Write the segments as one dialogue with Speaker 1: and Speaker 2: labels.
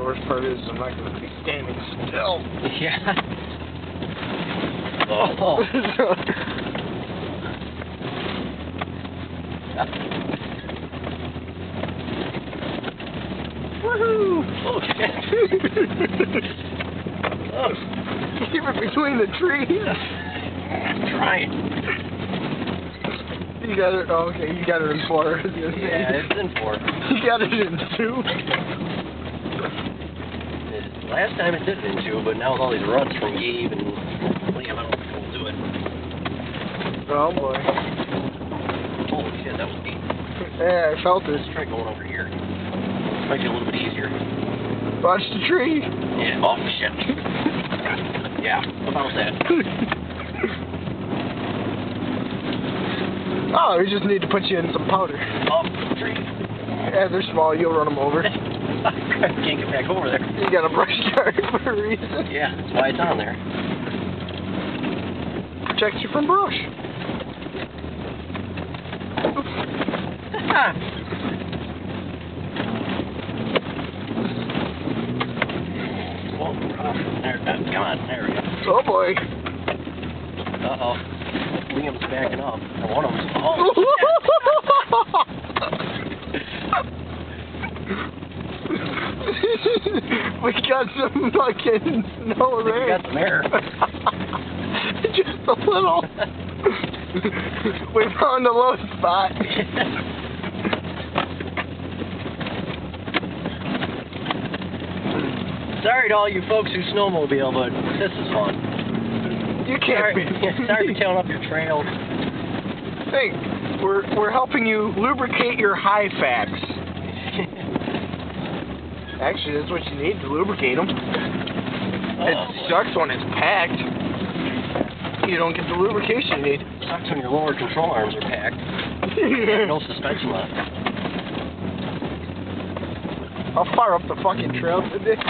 Speaker 1: worst part is I'm not going to be standing still.
Speaker 2: Yeah. Oh.
Speaker 1: Woohoo!
Speaker 2: Oh, shit. Oh.
Speaker 1: Keep it between the trees.
Speaker 2: I'm trying.
Speaker 1: You got it. Oh, okay, you got it in 4.
Speaker 2: Yeah, it's in 4.
Speaker 1: You got it in 2.
Speaker 2: Last time it did it in 2, but now with all these ruts from Gabe and Liam, I don't think we'll do it.
Speaker 1: Oh boy.
Speaker 2: Holy shit, that was deep.
Speaker 1: Yeah, I felt it.
Speaker 2: Let's try going over here. Might be a little bit easier.
Speaker 1: Watch the tree.
Speaker 2: Yeah, oh shit. Yeah, about that.
Speaker 1: Oh, we just need to put you in some powder.
Speaker 2: Oh, tree.
Speaker 1: Yeah, they're small. You'll run them over.
Speaker 2: I can't get back over there.
Speaker 1: You got a brush guard for a reason.
Speaker 2: Yeah, that's why it's on there.
Speaker 1: Protects you from brush.
Speaker 2: Oh, there, come on, there we go.
Speaker 1: Oh boy.
Speaker 2: Uh-oh. Liam's backing up. And one of them's... Oh,
Speaker 1: We got some fucking snow there.
Speaker 2: We got some air.
Speaker 1: Just a little. We found a low spot.
Speaker 2: Sorry to all you folks who snowmobile, but this is fun.
Speaker 1: You can't be.
Speaker 2: Sorry for tearing up your trails.
Speaker 1: Think, we're helping you lubricate your high facts. Actually, that's what you need to lubricate them. It sucks when it's packed. You don't get the lubrication you need.
Speaker 2: It sucks when your lower control arms are packed. No suspension left.
Speaker 1: How far up the fucking trail did they go?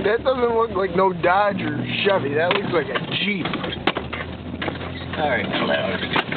Speaker 1: That doesn't look like no Dodge or Chevy. That looks like a Jeep.
Speaker 2: Alright, now that ought to be good.